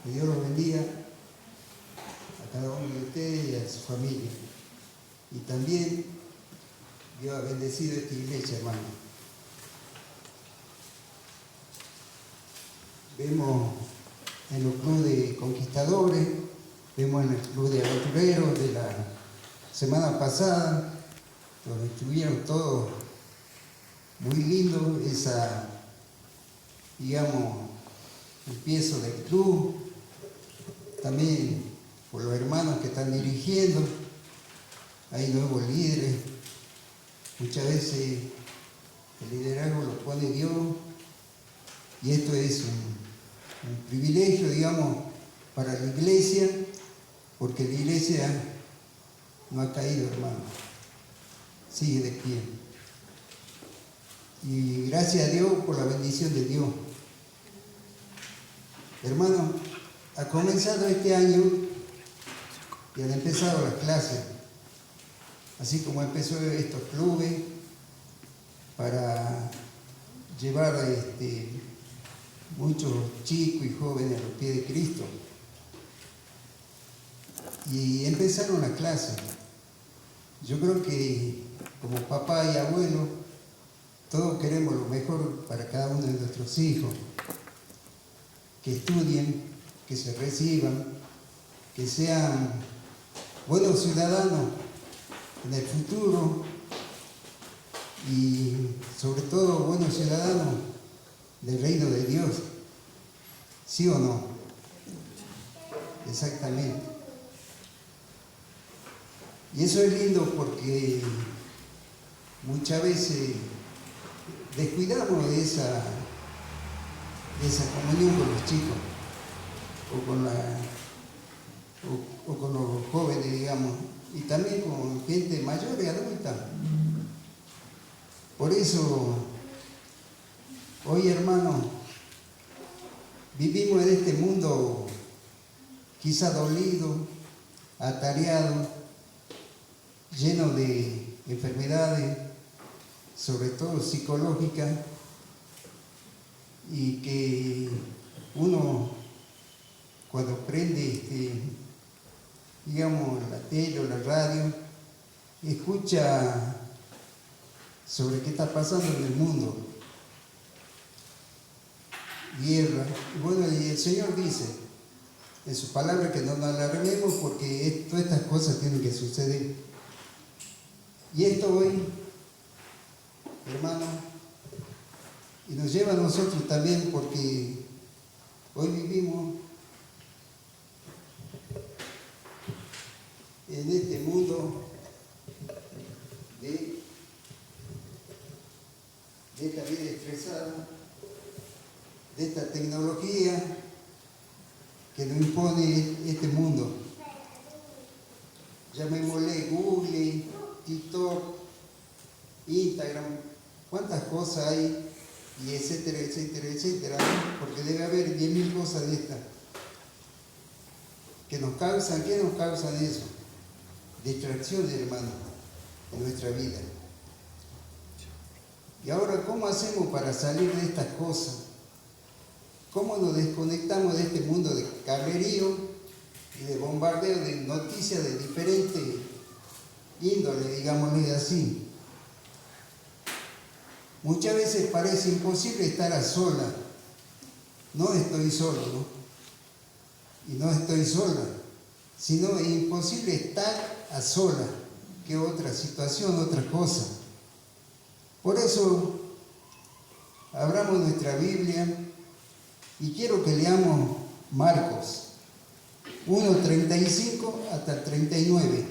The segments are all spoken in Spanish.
Que Dios los bendiga a cada uno de ustedes y a su familia. Y también Dios ha bendecido esta iglesia, hermano. Vemos en los clubes de conquistadores, vemos en el club de aventureros de la semana pasada, donde estuvieron todos muy lindos, esa, digamos, empiezo del club, también por los hermanos que están dirigiendo, hay nuevos líderes, muchas veces el liderazgo lo pone Dios, y esto es un privilegio, digamos, para la iglesia, porque la iglesia no ha caído, hermano, sigue de pie. Y gracias a Dios por la bendición de Dios. Hermano, ha comenzado este año y han empezado las clases, así como empezó estos clubes para llevar a muchos chicos y jóvenes a los pies de Cristo. Y empezaron las clases. Yo creo que como papá y abuelo, todos queremos lo mejor para cada uno de nuestros hijos. Que estudien, que se reciban, que sean buenos ciudadanos en el futuro y sobre todo buenos ciudadanos del reino de Dios. ¿Sí o no? Exactamente. Y eso es lindo porque muchas veces descuidamos de esa comunión con los chicos o con los jóvenes, digamos, y también con gente mayor y adulta. Por eso, hoy, hermano, vivimos en este mundo quizá dolido, atareado, lleno de enfermedades, sobre todo psicológicas, y que uno cuando prende digamos la tele o la radio, escucha sobre qué está pasando en el mundo, guerra, y bueno, y el Señor dice en su palabra que no nos alarmemos porque todas estas cosas tienen que suceder. Y esto hoy, hermano, y nos lleva a nosotros también porque hoy vivimos en este mundo de esta vida estresada, de esta tecnología que nos impone este mundo. Llamémosle Google, TikTok, Instagram, cuántas cosas hay, y etcétera, etcétera, etcétera, ¿no? Porque debe haber 10.000 cosas de estas que nos causan. ¿Qué nos causan eso? Distracciones, hermano, en nuestra vida. Y ahora, ¿cómo hacemos para salir de estas cosas? ¿Cómo nos desconectamos de este mundo de carrerío y de bombardeo de noticias de diferentes índole, digámosle así? Muchas veces parece imposible estar a solas. No estoy solo, ¿no? Y no estoy sola, sino es imposible estar a solas. ¿Qué otra situación, otra cosa? Por eso, abramos nuestra Biblia y quiero que leamos Marcos 1:35 hasta el 39.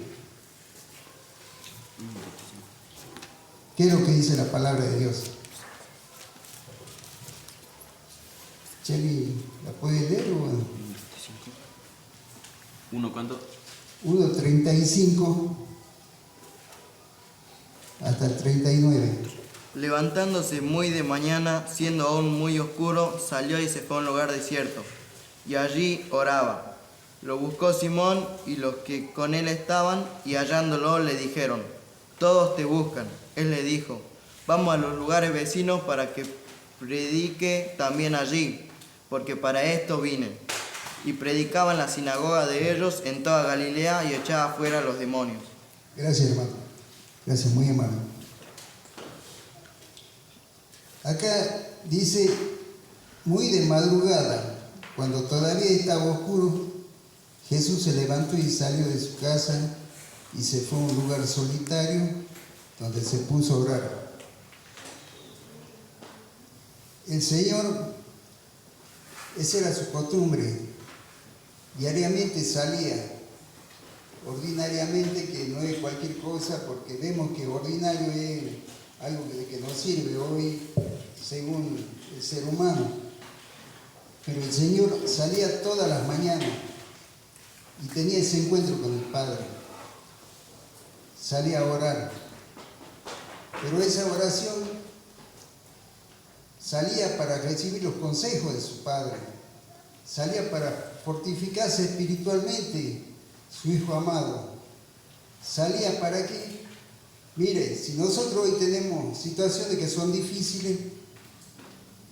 ¿Qué es lo que dice la palabra de Dios? Cheli, ¿la puedes leer o? ¿Uno cuánto? 1:35 hasta el 39. Levantándose muy de mañana, siendo aún muy oscuro, salió y se fue a un lugar desierto, y allí oraba. Lo buscó Simón y los que con él estaban, y hallándolo le dijeron: todos te buscan. Él le dijo: vamos a los lugares vecinos para que predique también allí, porque para esto vine. y predicaba en la sinagoga de ellos en toda Galilea y echaba fuera a los demonios. Gracias, hermano. Gracias, muy amable. Acá dice, muy de madrugada, cuando todavía estaba oscuro, Jesús se levantó y salió de su casa y se fue a un lugar solitario donde se puso a orar. El Señor, esa era su costumbre, diariamente salía, ordinariamente, que no es cualquier cosa, porque vemos que ordinario es algo que nos sirve hoy según el ser humano. Pero el Señor salía todas las mañanas y tenía ese encuentro con el Padre. Salía a orar. Pero esa oración salía para recibir los consejos de su Padre. Salía para fortificarse espiritualmente, su Hijo amado. Salía para que, mire, si nosotros hoy tenemos situaciones que son difíciles,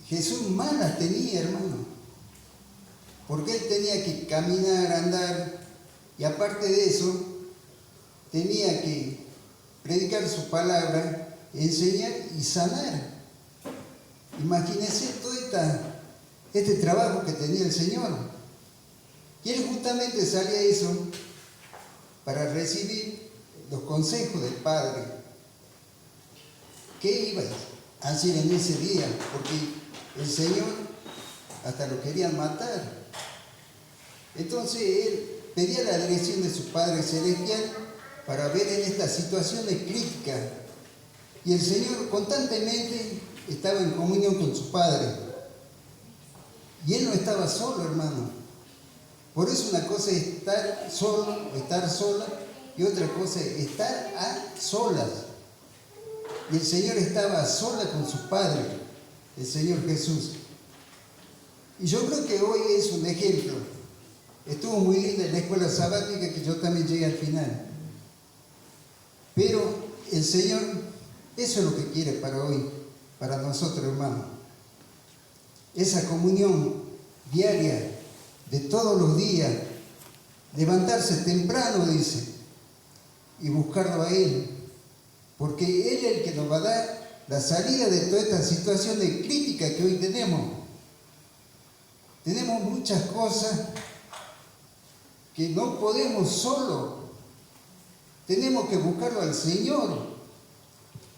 Jesús más las tenía, hermano. Porque Él tenía que caminar, andar, y aparte de eso, tenía que predicar su palabra, enseñar y sanar. Imagínense todo este trabajo que tenía el Señor. Y Él justamente salía a eso para recibir los consejos del Padre. ¿Qué iba a hacer en ese día? Porque el Señor hasta lo querían matar. Entonces Él pedía la dirección de su Padre Celestial para ver en estas situaciones críticas. Y el Señor constantemente estaba en comunión con su Padre. Y Él no estaba solo, hermano. Por eso una cosa es estar solo, estar sola, y otra cosa es estar a solas. Y el Señor estaba a solas con su Padre, el Señor Jesús. Y yo creo que hoy es un ejemplo. Estuvo muy linda en la escuela sabática, que yo también llegué al final. Pero el Señor, eso es lo que quiere para hoy, para nosotros, hermanos. Esa comunión diaria, de todos los días, levantarse temprano, dice, y buscarlo a Él, porque Él es el que nos va a dar la salida de toda esta situación de crítica que hoy tenemos. Tenemos muchas cosas que no podemos solo, tenemos que buscarlo al Señor.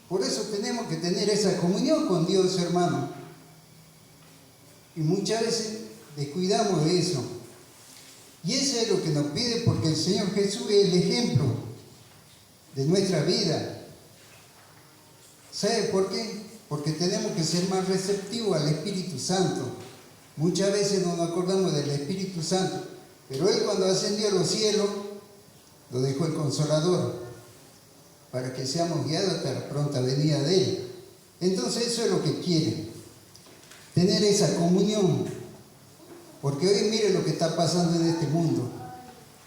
Por eso tenemos que tener esa comunión con Dios, hermano. Y muchas veces descuidamos de eso. Y eso es lo que nos pide, porque el Señor Jesús es el ejemplo de nuestra vida. ¿Sabe por qué? Porque tenemos que ser más receptivos al Espíritu Santo. Muchas veces no nos acordamos del Espíritu Santo, pero Él, cuando ascendió a los cielos, lo dejó el Consolador, para que seamos guiados hasta la pronta venida de Él. Entonces eso es lo que quiere, tener esa comunión. Porque hoy mire lo que está pasando en este mundo.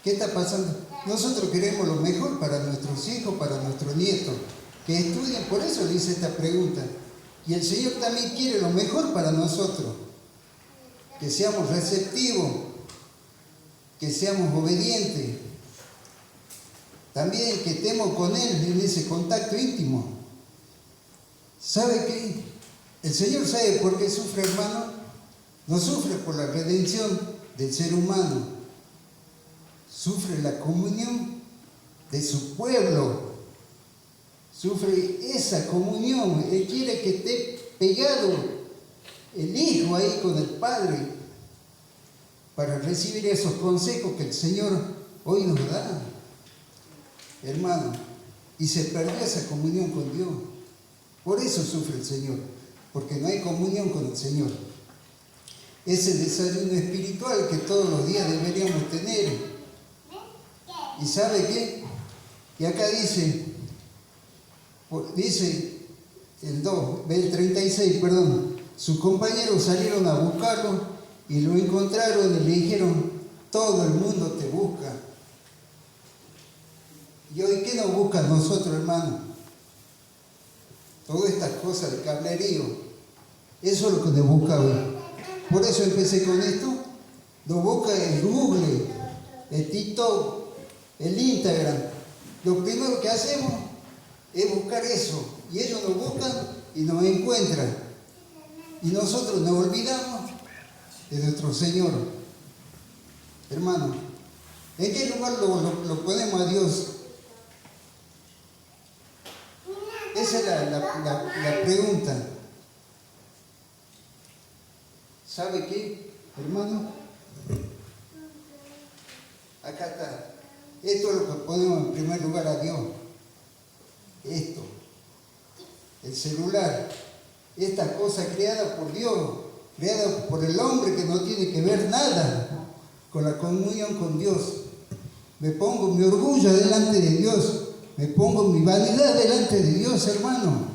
¿Qué está pasando? Nosotros queremos lo mejor para nuestros hijos, para nuestros nietos, que estudien. Por eso le hice esta pregunta. Y el Señor también quiere lo mejor para nosotros, que seamos receptivos, que seamos obedientes, también que estemos con Él en ese contacto íntimo. ¿Sabe qué? El Señor sabe por qué sufre, hermano. No sufre por la redención del ser humano, sufre la comunión de su pueblo, sufre esa comunión. Él quiere que esté pegado el Hijo ahí con el Padre, para recibir esos consejos que el Señor hoy nos da, hermano. Y se perdió esa comunión con Dios. Por eso sufre el Señor, porque no hay comunión con el Señor. Ese desayuno espiritual que todos los días deberíamos tener. ¿Y sabe qué? Y acá dice el 36, sus compañeros salieron a buscarlo y lo encontraron y le dijeron: todo el mundo te busca. ¿Y hoy qué nos buscan nosotros, hermano? Todas estas cosas de cablerío. Eso es lo que nos busca hoy. Por eso empecé con esto, lo busca en Google, en TikTok, en Instagram. Lo primero que hacemos es buscar eso. Y ellos nos buscan y nos encuentran. Y nosotros nos olvidamos de nuestro Señor. Hermano, ¿en qué lugar lo ponemos a Dios? Esa es la pregunta. ¿Sabe qué, hermano? Acá está. Esto es lo que ponemos en primer lugar a Dios. Esto. El celular. Esta cosa creada por Dios. Creada por el hombre que no tiene que ver nada con la comunión con Dios. Me pongo mi orgullo delante de Dios. Me pongo mi vanidad delante de Dios, hermano.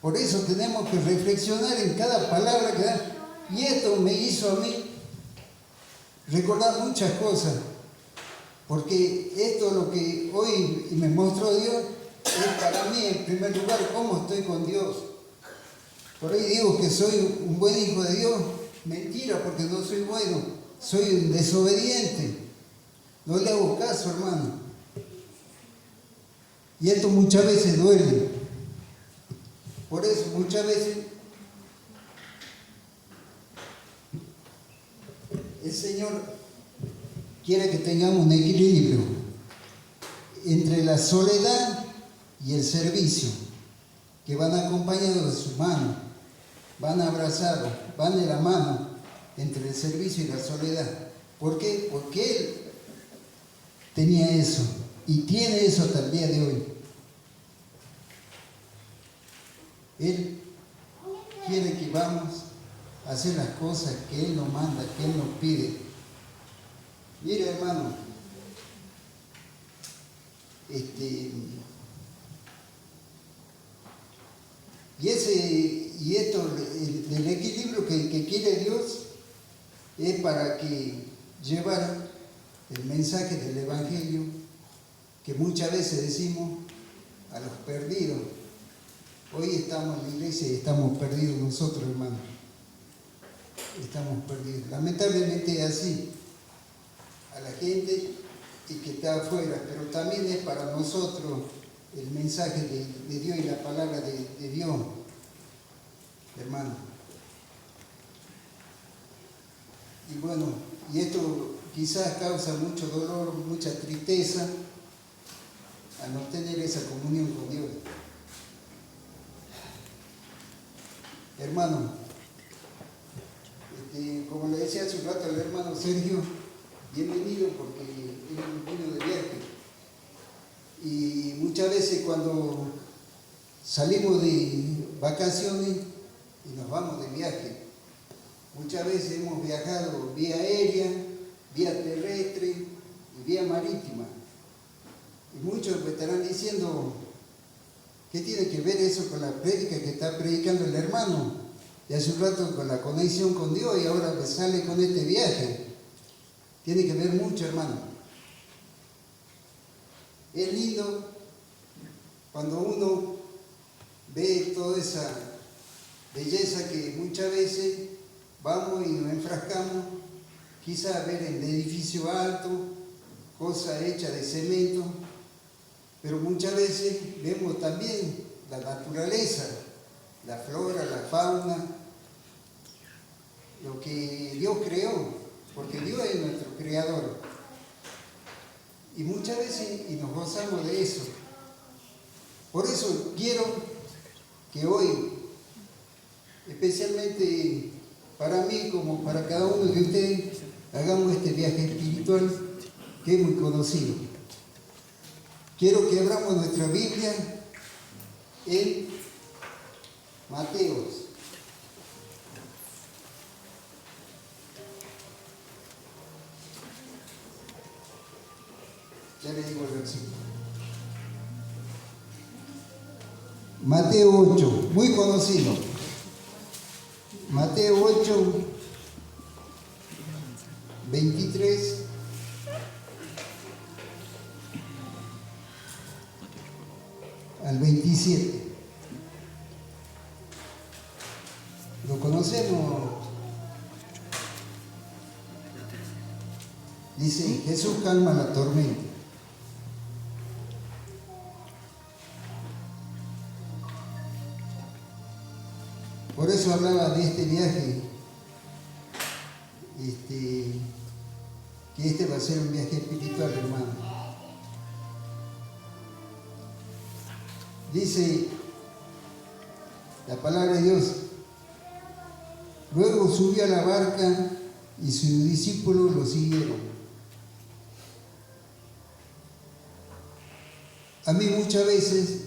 Por eso tenemos que reflexionar en cada palabra que da. Y esto me hizo a mí recordar muchas cosas. Porque esto es lo que hoy me mostró Dios. Es para mí, en primer lugar, cómo estoy con Dios. Por ahí digo que soy un buen hijo de Dios. Mentira, porque no soy bueno. Soy un desobediente. No le hago caso, hermano. Y esto muchas veces duele. Por eso muchas veces el Señor quiere que tengamos un equilibrio entre la soledad y el servicio, que van acompañados de su mano, van abrazados, van de la mano entre el servicio y la soledad. ¿Por qué? Porque Él tenía eso y tiene eso hasta el día de hoy. Él quiere que vamos a hacer las cosas que Él nos manda, que Él nos pide. Mire, hermano, y esto del equilibrio que quiere Dios es para que llevar el mensaje del Evangelio que muchas veces decimos a los perdidos. Hoy estamos en la iglesia y estamos perdidos nosotros, hermanos. Estamos perdidos. Lamentablemente es así. A la gente que está afuera, pero también es para nosotros el mensaje de Dios y la palabra de Dios, hermano. Y bueno, y esto quizás causa mucho dolor, mucha tristeza al no tener esa comunión con Dios. Hermano, como le decía hace un rato al hermano Sergio, bienvenido porque él vino de viaje. Y muchas veces cuando salimos de vacaciones y nos vamos de viaje, muchas veces hemos viajado vía aérea, vía terrestre y vía marítima. Y muchos me estarán diciendo, ¿qué tiene que ver eso con la prédica que está predicando el hermano? Y hace un rato con la conexión con Dios y ahora me sale con este viaje. Tiene que ver mucho, hermano. Es lindo cuando uno ve toda esa belleza que muchas veces vamos y nos enfrascamos, quizás a ver el edificio alto, cosas hechas de cemento, pero muchas veces vemos también la naturaleza, la flora, la fauna, lo que Dios creó, porque Dios es nuestro creador. Y muchas veces y nos gozamos de eso. Por eso quiero que hoy, especialmente para mí como para cada uno de ustedes, hagamos este viaje espiritual que es muy conocido. Quiero que abramos nuestra Biblia en Mateos. Ya le digo el versículo. Mateo 8, muy conocido. Mateo 8, 23 al 27. Lo conocemos. Dice, Jesús calma la tormenta. Por eso hablaba de este viaje, que este va a ser un viaje espiritual, hermano. Dice la palabra de Dios, luego subió a la barca y sus discípulos lo siguieron. A mí muchas veces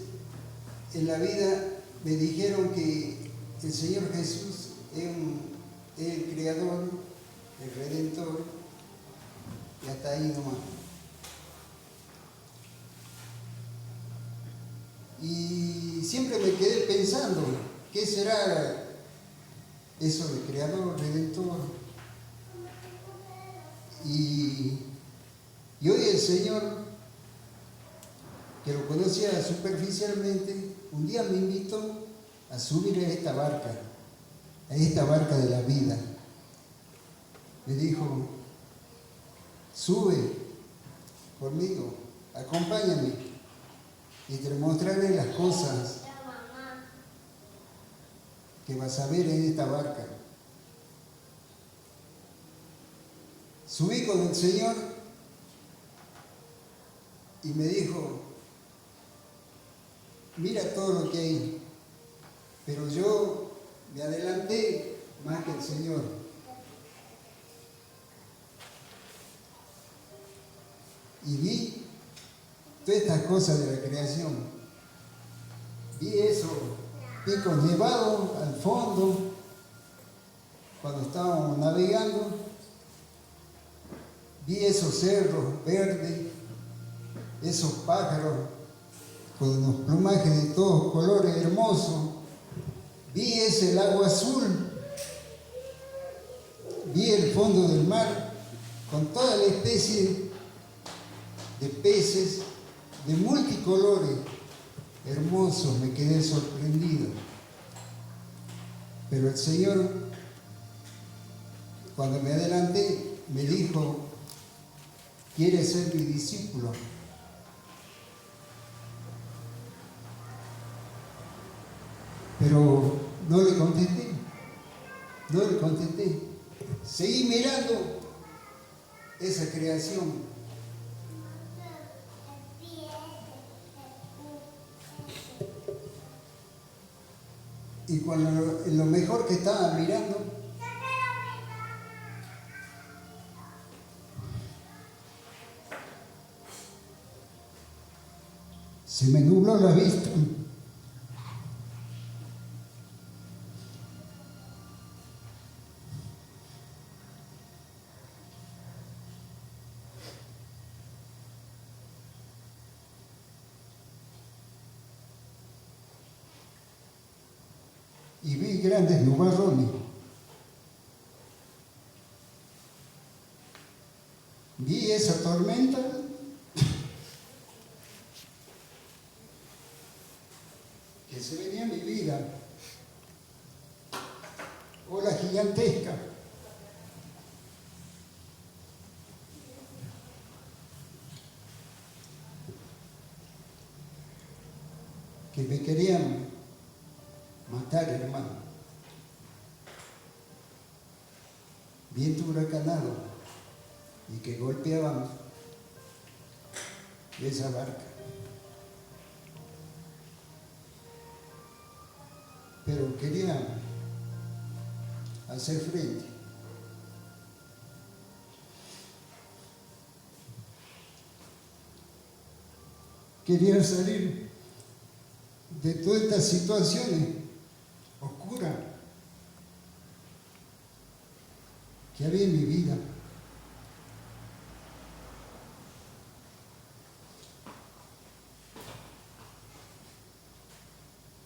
en la vida me dijeron que el Señor Jesús es el Creador, el Redentor, y hasta ahí nomás. Y siempre me quedé pensando, ¿qué será eso de Creador, Redentor? Y hoy el Señor, que lo conocía superficialmente, un día me invitó a subir a esta barca de la vida. Me dijo, sube conmigo, acompáñame y te mostraré las cosas que vas a ver en esta barca. Subí con el Señor y me dijo, mira todo lo que hay, pero yo me adelanté más que el Señor. Y vi todas estas cosas de la creación. Vi esos picos nevados al fondo, cuando estábamos navegando. Vi esos cerros verdes, esos pájaros con unos plumajes de todos colores hermosos. Vi el agua azul, vi el fondo del mar con toda la especie de peces de multicolores hermosos. Me quedé sorprendido. Pero el Señor, cuando me adelanté, me dijo, ¿quieres ser mi discípulo? Pero no le contesté. Seguí mirando esa creación. Y cuando lo mejor que estaba mirando, se me nubló la vista. Y vi grandes nubarrones. Vi esa tormenta que se venía en mi vida, ola gigantesca. Que me querían matar, hermano. Viento huracanado y que golpeaban esa barca. Pero querían hacer frente. Querían salir de todas estas situaciones oscuras que había en mi vida.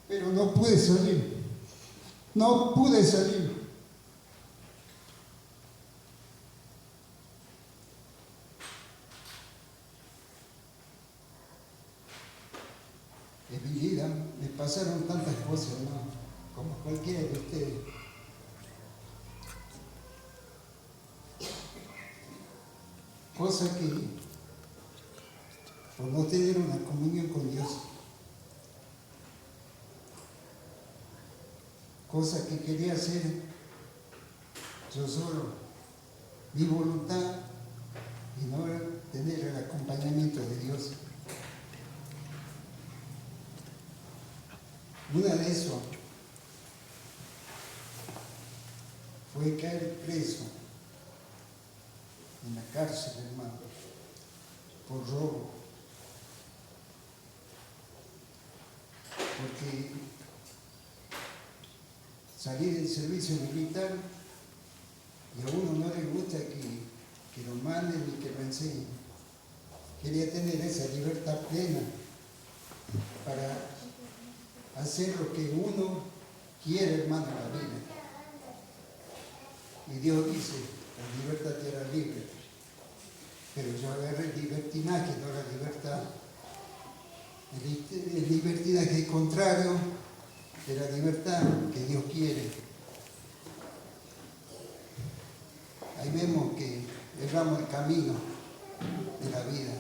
Pero no pude salir. No pude salir. En mi vida me pasaron tantas cosas, ¿no? Como cualquiera de ustedes. cosa que por no tener una comunión con Dios, cosa que quería hacer yo solo, mi voluntad, y no tener el acompañamiento de Dios. Una de esos fue caer preso en la cárcel, hermano, por robo. Porque salí del servicio militar y a uno no le gusta que lo manden ni que lo enseñen. Quería tener esa libertad plena para hacer lo que uno quiere, hermano, en la vida. Y Dios dice, la libertad te hará libre. Pero yo agarré el libertinaje, no la libertad. El libertinaje contrario de la libertad que Dios quiere. Ahí vemos que erramos el camino de la vida.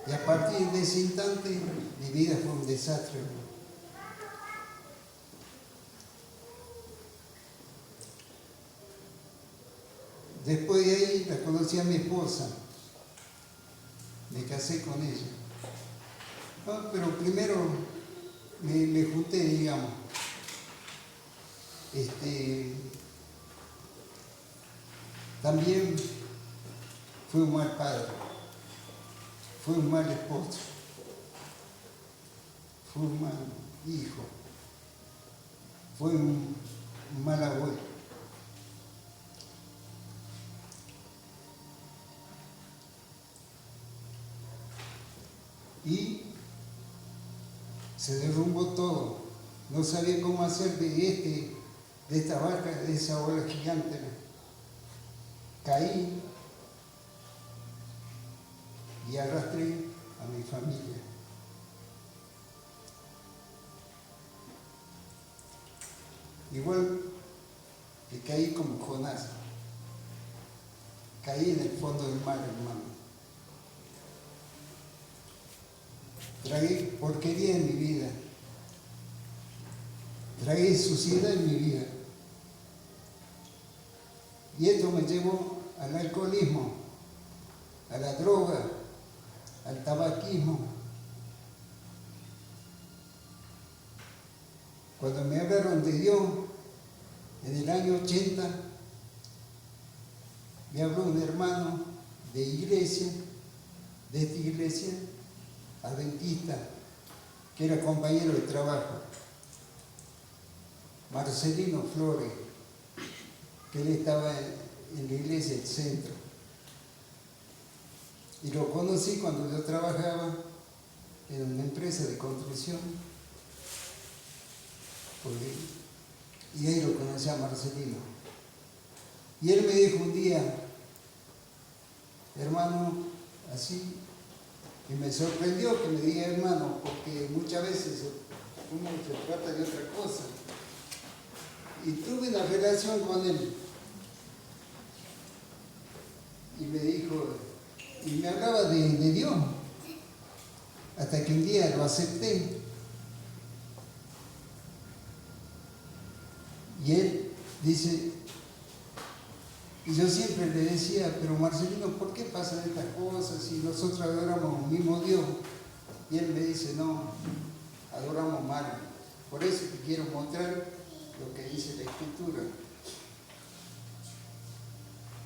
Y a partir de ese instante, mi vida fue un desastre. Después de ahí la conocí a mi esposa. Me casé con ella. No, pero primero me junté, digamos. También fui un mal padre, fui un mal esposo, fui un mal hijo, fui un mal abuelo. Y se derrumbó todo. No sabía cómo hacer de esta barca, de esa ola gigante. Caí y arrastré a mi familia. Igual que caí como Jonás. Caí en el fondo del mar, hermano. Tragué porquería en mi vida. Tragué suciedad en mi vida. Y esto me llevó al alcoholismo, a la droga, al tabaquismo. Cuando me hablaron de Dios, en el año 80, me habló un hermano de iglesia, de esta iglesia adventista, que era compañero de trabajo, Marcelino Flores, que él estaba en la iglesia del centro. Y lo conocí cuando yo trabajaba en una empresa de construcción. Y ahí lo conocí a Marcelino. Y él me dijo un día, hermano, así, y me sorprendió que me diga hermano, porque muchas veces uno se trata de otra cosa. Y tuve una relación con él. Y me dijo, y me hablaba de Dios, hasta que un día lo acepté. Y él dice, y yo siempre le decía, pero Marcelino, ¿por qué pasan estas cosas si nosotros adoramos al mismo Dios? Y él me dice, no, adoramos mal. Por eso te quiero mostrar lo que dice la Escritura.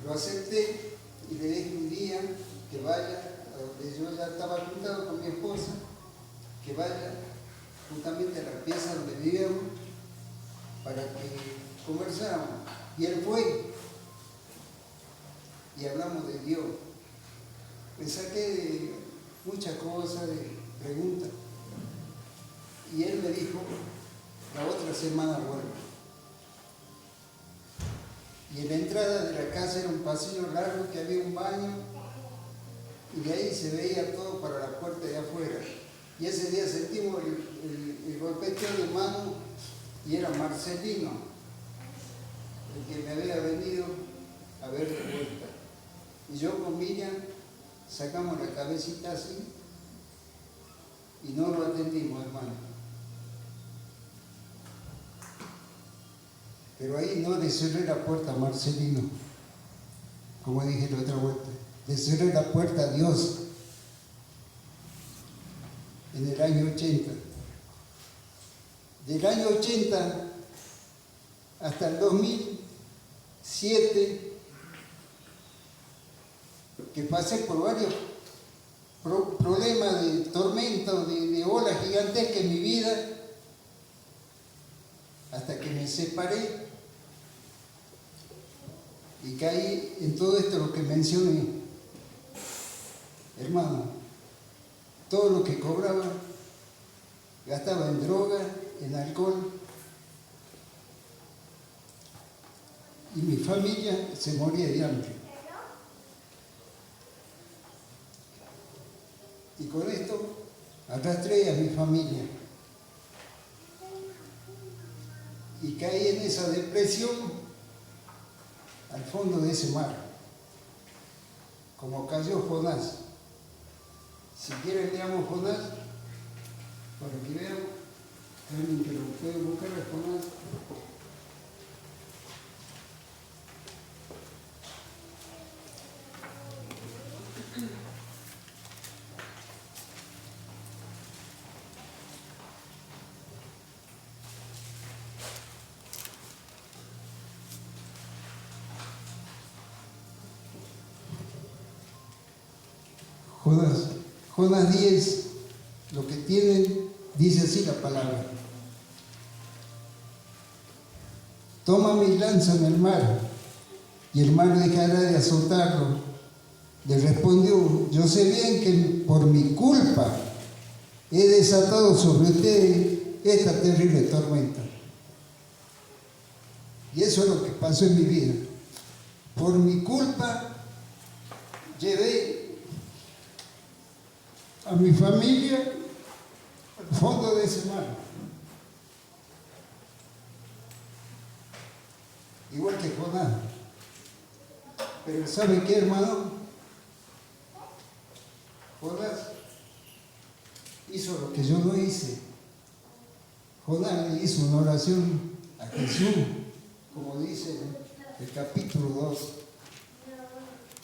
Lo acepté y le dije un día que vaya a donde yo ya estaba juntado con mi esposa, que vaya justamente a la pieza donde vivíamos para que conversáramos. Y él fue y hablamos de Dios. Le saqué de muchas cosas, de preguntas. Y él me dijo, la otra semana vuelvo. Y en la entrada de la casa era un pasillo largo que había un baño y de ahí se veía todo para la puerta de afuera. Y ese día sentimos el golpeteo de mano y era Marcelino, el que me había venido a ver de vuelta. Y yo con Miriam sacamos la cabecita así y no lo atendimos, hermano. Pero ahí no le cerré la puerta a Marcelino, como dije la otra vuelta. Le cerré la puerta a Dios en el año 80. Del año 80 hasta el 2007, que pasé por varios problemas de tormenta, de olas gigantescas en mi vida, hasta que me separé y caí en todo esto lo que mencioné. Hermano, todo lo que cobraba gastaba en droga, en alcohol, y mi familia se moría de hambre. Y con esto arrastré a mi familia y caí en esa depresión al fondo de ese mar, como cayó Jonás. Si quieren leamos Jonás, para que vean, alguien que lo puede buscar a Jonás. Jonás 10, lo que tienen, dice así la palabra. Toma mi lanza en el mar, y el mar dejará de azotarlo. Le respondió, yo sé bien que por mi culpa he desatado sobre usted esta terrible tormenta. Y eso es lo que pasó en mi vida. Por mi culpa llevé a mi familia al fondo de ese mar. Igual que Jonás. Pero ¿sabe qué, hermano? Jonás hizo lo que yo no hice. Jonás le hizo una oración a Jesús, como dice el capítulo 2.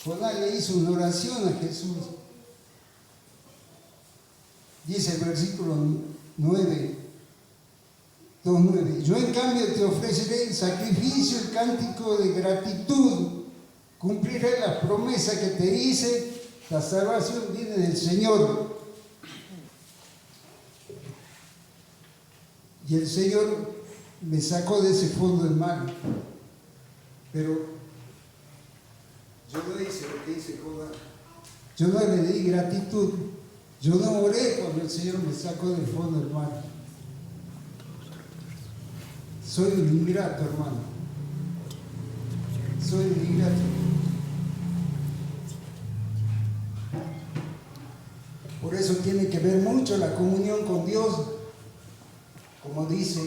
Jonás le hizo una oración a Jesús. Dice el versículo 9, 2:9. Yo en cambio te ofreceré el sacrificio, el cántico de gratitud. Cumpliré la promesa que te hice. La salvación viene del Señor. Y el Señor me sacó de ese fondo del mar. Pero yo no hice lo que hice Jonás. Yo no le di gratitud. Yo no oré cuando el Señor me sacó del fondo del mar. Soy un ingrato, hermano. Soy un ingrato. Por eso tiene que ver mucho la comunión con Dios, como dice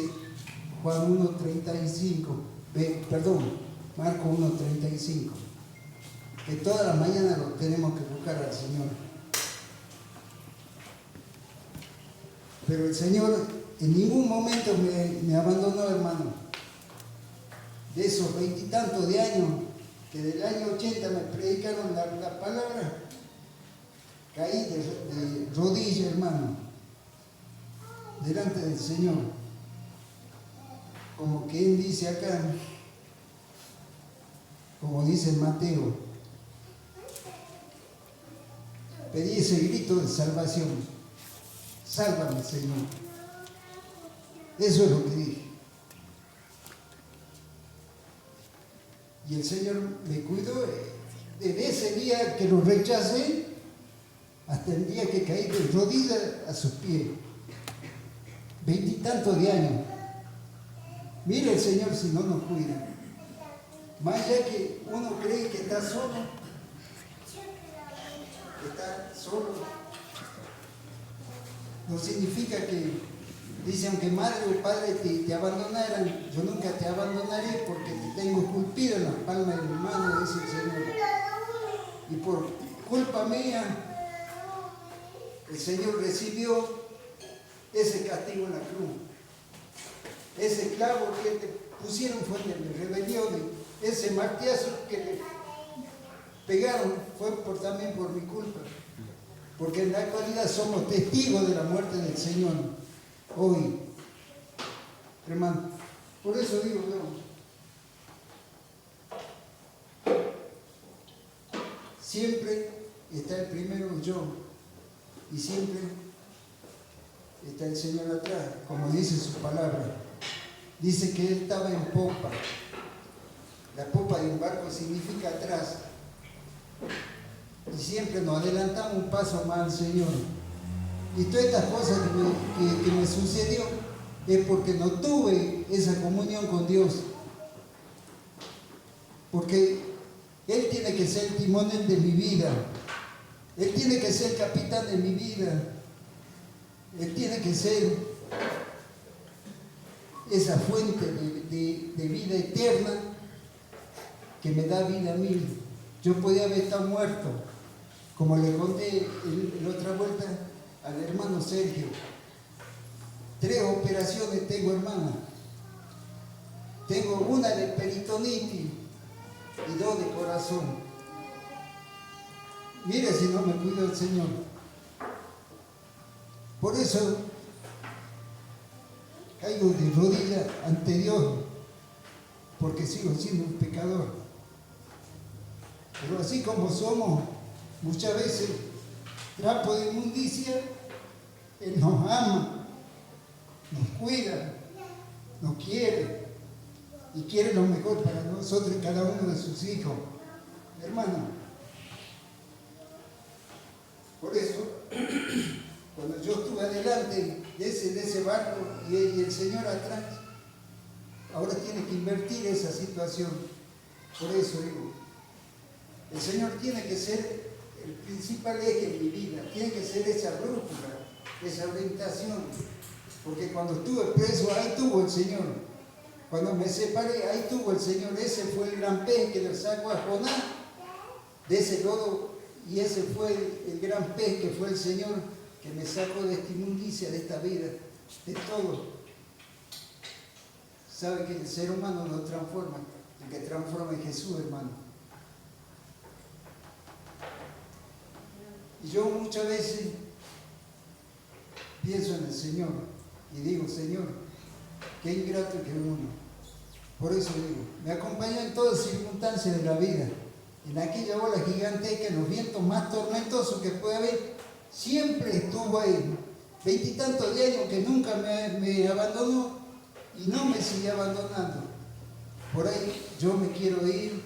Juan 1:35, Marco 1:35, que toda la mañana lo tenemos que buscar al Señor. Pero el Señor en ningún momento me abandonó, hermano. De esos 20 y tantos de años, que del año 80 me predicaron la palabra, caí de rodillas, hermano, delante del Señor. Como que Él dice acá, como dice Mateo, pedí ese grito de salvación. Sálvame, Señor. Eso es lo que dije. Y el Señor me cuidó desde ese día que lo rechacé hasta el día que caí de rodillas a sus pies. 20 y tantos de años. Mire el Señor si no nos cuida. Más allá que uno cree que está solo, no significa que Dice, aunque madre o padre te abandonaran, yo nunca te abandonaré porque te tengo esculpido en la palma de mi mano, dice el Señor. Y por culpa mía, el Señor recibió ese castigo en la cruz. Ese clavo que te pusieron fue de rebelión, ese martillazo que le pegaron fue también por mi culpa. Porque en la actualidad somos testigos de la muerte del Señor. Hoy, hermano, por eso digo yo, siempre está el primero yo y siempre está el Señor atrás, como dice su palabra. Dice que Él estaba en popa. La popa de un barco significa atrás. Y siempre nos adelantamos un paso más al Señor. Y todas estas cosas que me sucedió es porque no tuve esa comunión con Dios. Porque Él tiene que ser el timonel de mi vida. Él tiene que ser el capitán de mi vida. Él tiene que ser esa fuente de vida eterna que me da vida a mí. Yo podía haber estado muerto, como le conté en otra vuelta al hermano Sergio. 3 operaciones tengo, hermana. Tengo una de peritonitis y 2 de corazón. Mire si no me cuidó el Señor. Por eso caigo de rodillas ante Dios, porque sigo siendo un pecador. Pero así como somos, muchas veces, trapo de inmundicia, Él nos ama, nos cuida, nos quiere y quiere lo mejor para nosotros y cada uno de sus hijos. Hermano, por eso, cuando yo estuve adelante de ese barco y el Señor atrás, ahora tiene que invertir esa situación. Por eso digo, el Señor tiene que ser el principal eje de mi vida, tiene que ser esa brújula, esa orientación, porque cuando estuve preso, ahí tuvo el Señor. Cuando me separé, ahí tuvo el Señor. Ese fue el gran pez que le sacó a Jonás de ese lodo, y ese fue el gran pez que fue el Señor que me sacó de esta inmundicia, de esta vida, de todo. Sabe que el ser humano no transforma, el que transforma es Jesús, hermano. Y yo muchas veces pienso en el Señor y digo, Señor, qué ingrato que uno. Por eso digo, me acompañó en todas circunstancias de la vida, en aquella ola gigantesca, en los vientos más tormentosos que puede haber, siempre estuvo ahí. 20 y tantos de años que nunca me abandonó y no me sigue abandonando. Por ahí yo me quiero ir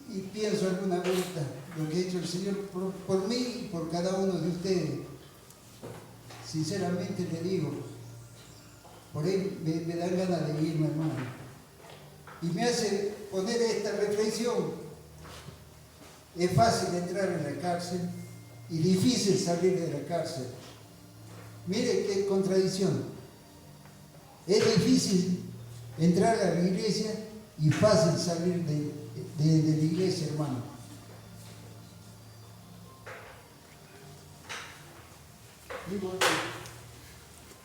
y pienso alguna vuelta lo que ha hecho el Señor por mí y por cada uno de ustedes. Sinceramente le digo, por ahí me dan ganas de irme, hermano. Y me hace poner esta reflexión. Es fácil entrar en la cárcel y difícil salir de la cárcel. Mire qué contradicción. Es difícil entrar a la iglesia y fácil salir de la iglesia, hermano. Y bueno,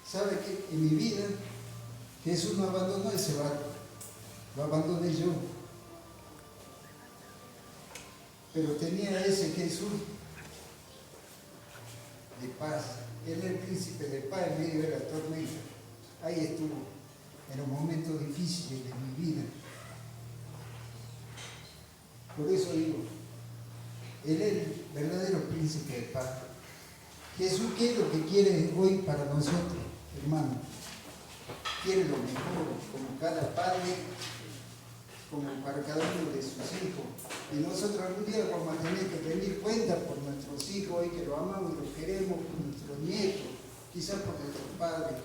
sabe que en mi vida Jesús no abandonó ese barco, lo abandoné yo. Pero tenía ese Jesús de paz. Él es el príncipe de paz en medio de la tormenta. Ahí estuvo, en los momentos difíciles de mi vida. Por eso digo, Él es el verdadero príncipe de paz. Jesús, ¿qué es lo que quiere hoy para nosotros, hermano? Quiere lo mejor, como cada padre, como para cada uno de sus hijos. Y nosotros algún día vamos a tener que rendir cuenta por nuestros hijos, hoy que los amamos y los queremos, por nuestros nietos, quizás por nuestros padres.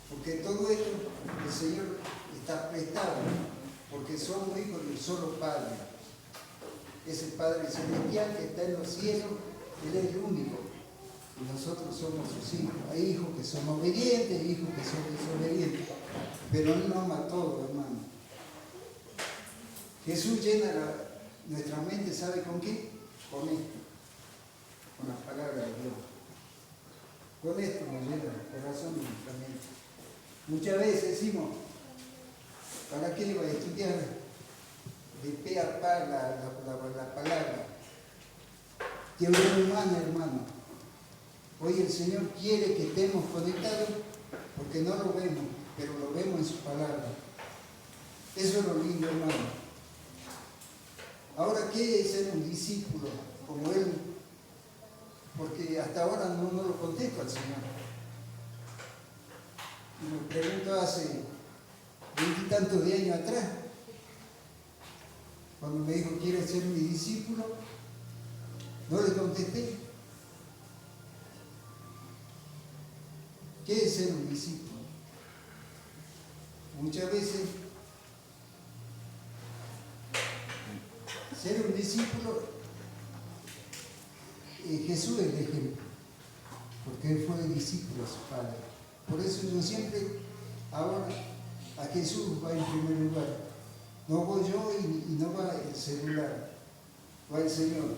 Porque todo esto el Señor está prestado, porque somos hijos de un solo Padre. Ese Padre celestial que está en los cielos, Él es el único. Y nosotros somos sus hijos. Hay hijos que son obedientes, hay hijos que son desobedientes. Pero Él no ama a todos, hermano. Jesús llena nuestra mente, ¿sabe con qué? Con esto, con las palabras de Dios. Con esto nos llena el corazón y nuestra mente. Muchas veces decimos, ¿para qué iba a estudiar de pe a pa la palabra? Teoría humana, hermano. Hoy el Señor quiere que estemos conectados porque no lo vemos, pero lo vemos en su palabra. Eso es lo lindo, hermano. Ahora, ¿qué es ser un discípulo como Él? Porque hasta ahora no lo contesto al Señor. Y me pregunto hace 20 y tantos de años atrás, cuando me dijo, ¿quieres ser mi discípulo? No le contesté. ¿Qué es ser un discípulo? Muchas veces, ser un discípulo, Jesús es el ejemplo, porque Él fue el discípulo de su Padre. Por eso yo siempre, ahora, a Jesús va en primer lugar. No voy yo y no va el celular, va el Señor.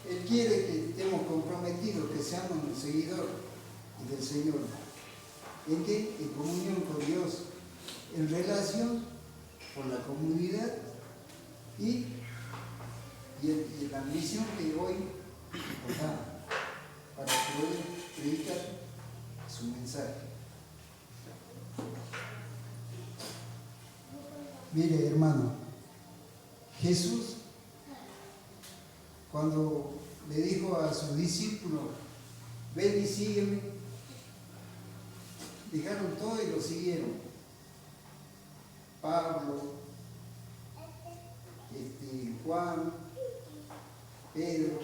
Él quiere que estemos comprometidos, que seamos un seguidor del Señor. ¿En qué? En comunión con Dios, en relación con la comunidad y en la misión que hoy nos da para poder predicar su mensaje. Mire, hermano, Jesús, cuando le dijo a sus discípulos, ven y sígueme, dejaron todo y lo siguieron. Pablo, Juan, Pedro,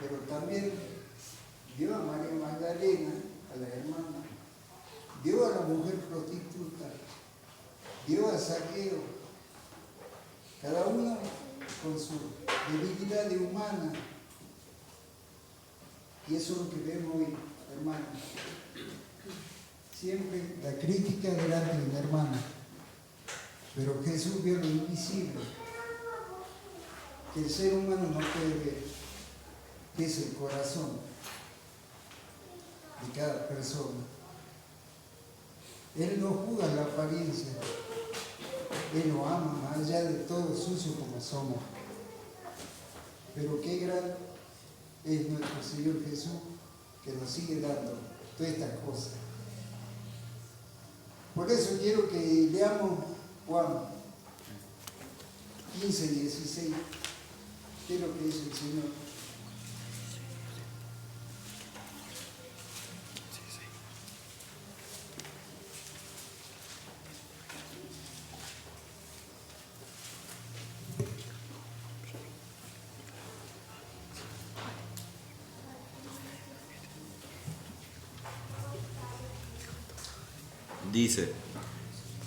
pero también vio a María Magdalena, a la hermana, vio a la mujer prostituta, vio a Zaqueo, cada uno con su debilidad humana. Y eso es lo que vemos hoy, hermano. Siempre la crítica delante de la hermana. Pero Jesús vio lo invisible, que el ser humano no puede ver, que es el corazón de cada persona. Él no juzga la apariencia, Él lo ama más allá de todo sucio como somos. Pero qué gran es nuestro Señor Jesús, que nos sigue dando todas estas cosas. Por eso quiero que leamos Juan 15, 16. ¿Qué es lo que dice el Señor? Dice,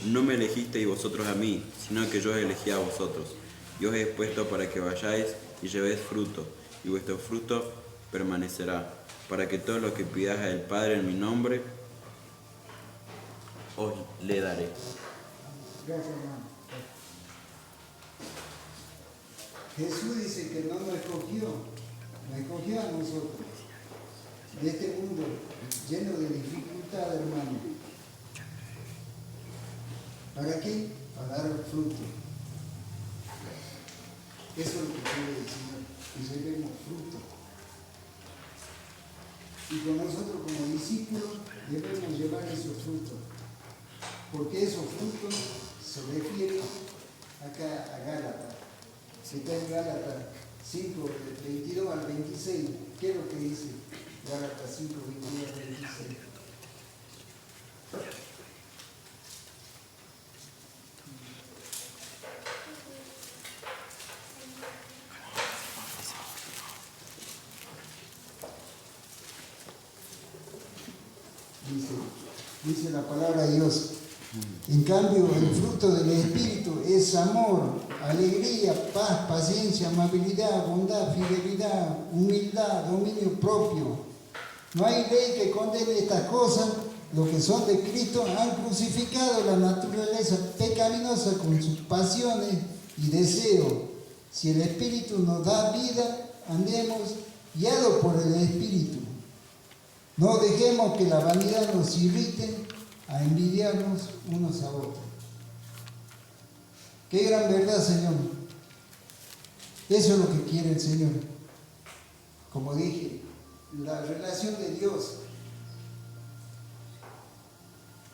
no me elegisteis vosotros a mí, sino que yo os elegí a vosotros, y os he puesto para que vayáis y llevéis fruto, y vuestro fruto permanecerá, para que todo lo que pidáis al Padre en mi nombre, os le daré. Gracias, hermano. Jesús dice que no nos escogió a nosotros, de este mundo lleno de dificultad, hermano. ¿Para qué? Para dar fruto. Eso es lo que quiere el Señor, que llevemos fruto. Y con nosotros como discípulos debemos llevar esos frutos, porque esos frutos se refieren acá a Gálatas. Está en Gálatas 5, del 22 al 26. ¿Qué es lo que dice Gálatas 5, 22 al 26? Dice la palabra de Dios. En cambio, el fruto del Espíritu es amor, alegría, paz, paciencia, amabilidad, bondad, fidelidad, humildad, dominio propio. No hay ley que condene estas cosas. Los que son de Cristo han crucificado la naturaleza pecaminosa con sus pasiones y deseos. Si el Espíritu nos da vida, andemos guiados por el Espíritu. No dejemos que la vanidad nos irrite a envidiarnos unos a otros. Qué gran verdad, Señor. Eso es lo que quiere el Señor. Como dije, la relación de Dios.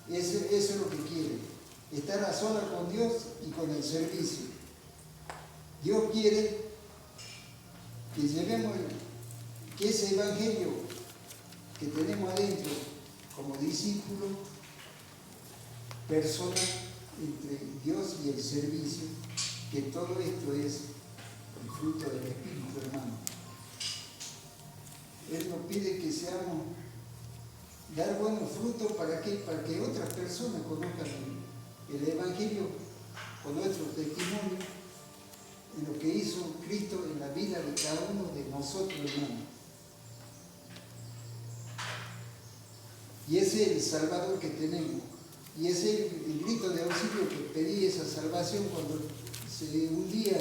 Eso es lo que quiere. Estar a solas con Dios y con el servicio. Dios quiere que llevemos que ese evangelio que tenemos adentro como discípulos, persona entre Dios y el servicio, que todo esto es el fruto del Espíritu, hermano. Él nos pide que seamos, dar buenos frutos, ¿para qué? Para que otras personas conozcan el Evangelio con nuestro testimonio en lo que hizo Cristo en la vida de cada uno de nosotros, hermano. Y ese es el Salvador que tenemos. Y ese es el grito de auxilio que pedí, esa salvación cuando se hundía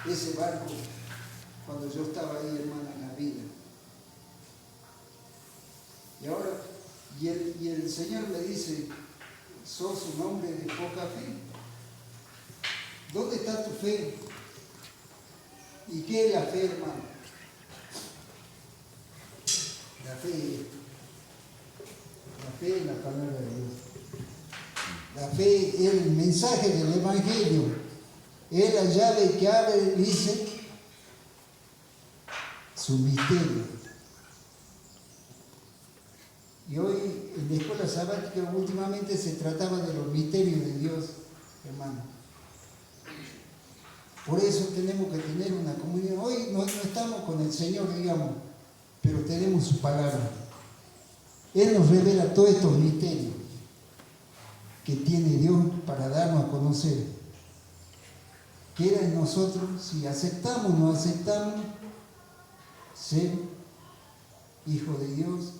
ese barco, cuando yo estaba ahí, hermano, en la vida. Y ahora, y el Señor me dice, sos un hombre de poca fe. ¿Dónde está tu fe? ¿Y qué es la fe, hermano? La fe es la palabra de Dios. La fe es el mensaje del Evangelio. Es la llave que abre, dice, su misterio. Y hoy en la escuela sabática últimamente se trataba de los misterios de Dios, hermano. Por eso tenemos que tener una comunión. Hoy no estamos con el Señor, digamos, pero tenemos su palabra. Él nos revela todos estos misterios que tiene Dios para darnos a conocer. Queda en nosotros, si aceptamos o no aceptamos, ser hijo de Dios,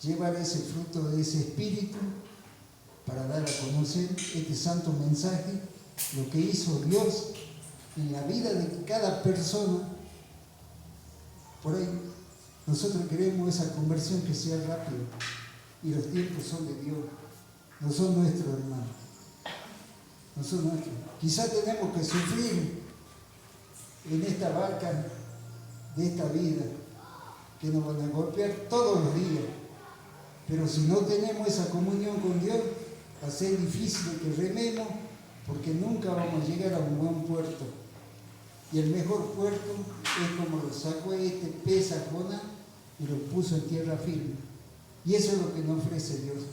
llevar ese fruto de ese espíritu para dar a conocer este santo mensaje, lo que hizo Dios en la vida de cada persona. Por ahí nosotros queremos esa conversión que sea rápida, y los tiempos son de Dios, no son nuestros, hermanos, no son nuestros. Quizás tenemos que sufrir en esta barca de esta vida, que nos van a golpear todos los días, pero si no tenemos esa comunión con Dios, va a ser difícil que rememos, porque nunca vamos a llegar a un buen puerto. Y el mejor puerto es como lo sacó este pez a Jonás y lo puso en tierra firme. Y eso es lo que nos ofrece Dios.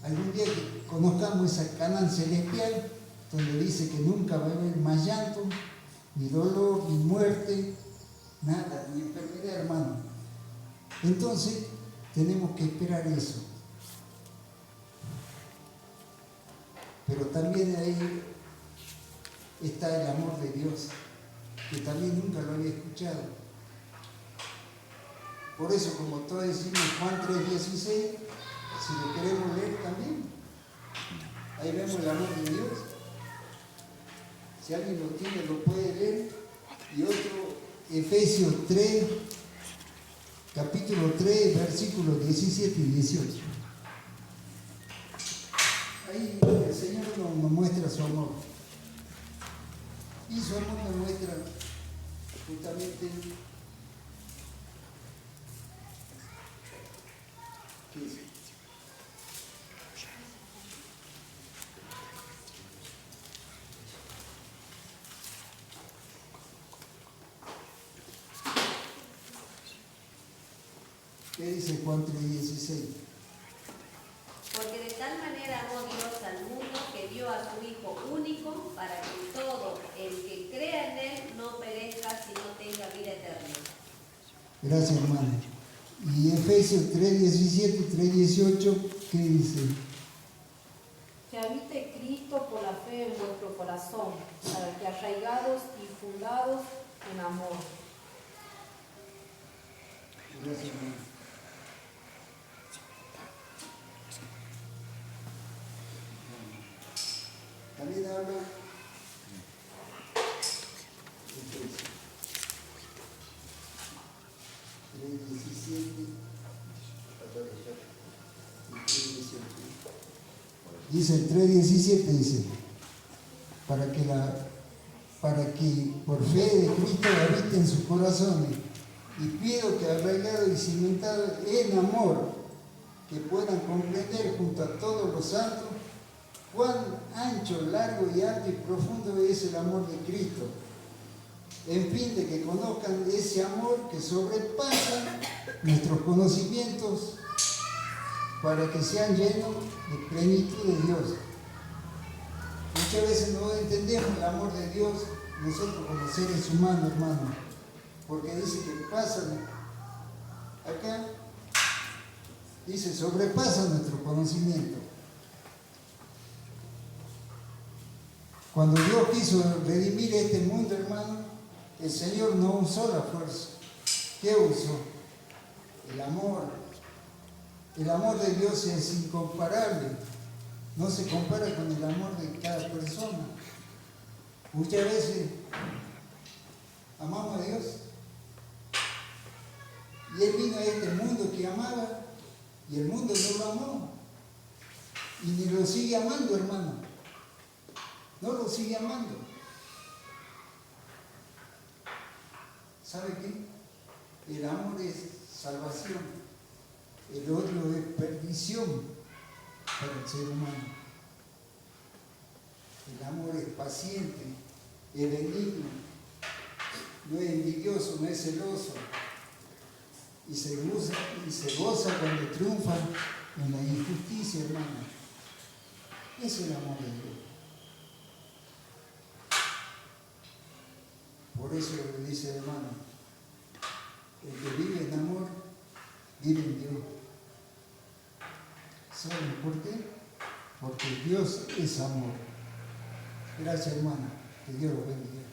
Algún día que conozcamos esa Canaán celestial, donde dice que nunca va a haber más llanto, ni dolor, ni muerte, nada, ni enfermedad, hermano. Entonces, tenemos que esperar eso. Pero también ahí está el amor de Dios, que también nunca lo había escuchado. Por eso, como todos decimos Juan 3:16, si lo queremos leer también, ahí vemos el amor de Dios. Si alguien lo tiene, lo puede leer. Y otro, Efesios 3, capítulo 3, versículos 17 y 18. Ahí el Señor nos muestra su amor. Y su amor nos muestra justamente ¿qué es? ¿Qué dice Juan 3:16? Porque de tal manera amó Dios al mundo que dio a su Hijo único para que todo el que crea en Él no perezca, sino tenga vida eterna. Gracias, hermano. Y Efesios 3:17 y 3:18, ¿qué dice? Que Que habite Cristo por la fe en vuestro corazón, para que arraigados y fundados en amor. Gracias, hermano. También habla. Dice el 3:17, dice, para que por fe de Cristo habite en sus corazones, y pido que arraigado y cimentado en amor, que puedan comprender junto a todos los santos cuán ancho, largo y alto y profundo es el amor de Cristo, en fin de que conozcan ese amor que sobrepasa nuestros conocimientos, para que sean llenos de plenitud de Dios. Muchas veces no entendemos el amor de Dios nosotros como seres humanos, hermanos, porque dice que pasan acá, dice, sobrepasa nuestro conocimiento. Cuando Dios quiso redimir este mundo, hermano, el Señor no usó la fuerza. ¿Qué usó? El amor. El amor de Dios es incomparable. No se compara con el amor de cada persona. Muchas veces amamos a Dios y Él vino a este mundo que amaba y el mundo no lo amó y ni lo sigue amando, hermano. No lo sigue amando. ¿Sabe qué? El amor es salvación, el odio es perdición para el ser humano. El amor es paciente, es benigno, no es envidioso, no es celoso, y se goza cuando triunfa en la injusticia, hermano. Ese es el amor de Dios. Por eso le dice el hermano, el que vive en amor, vive en Dios. ¿Saben por qué? Porque Dios es amor. Gracias, hermana. Que Dios los bendiga.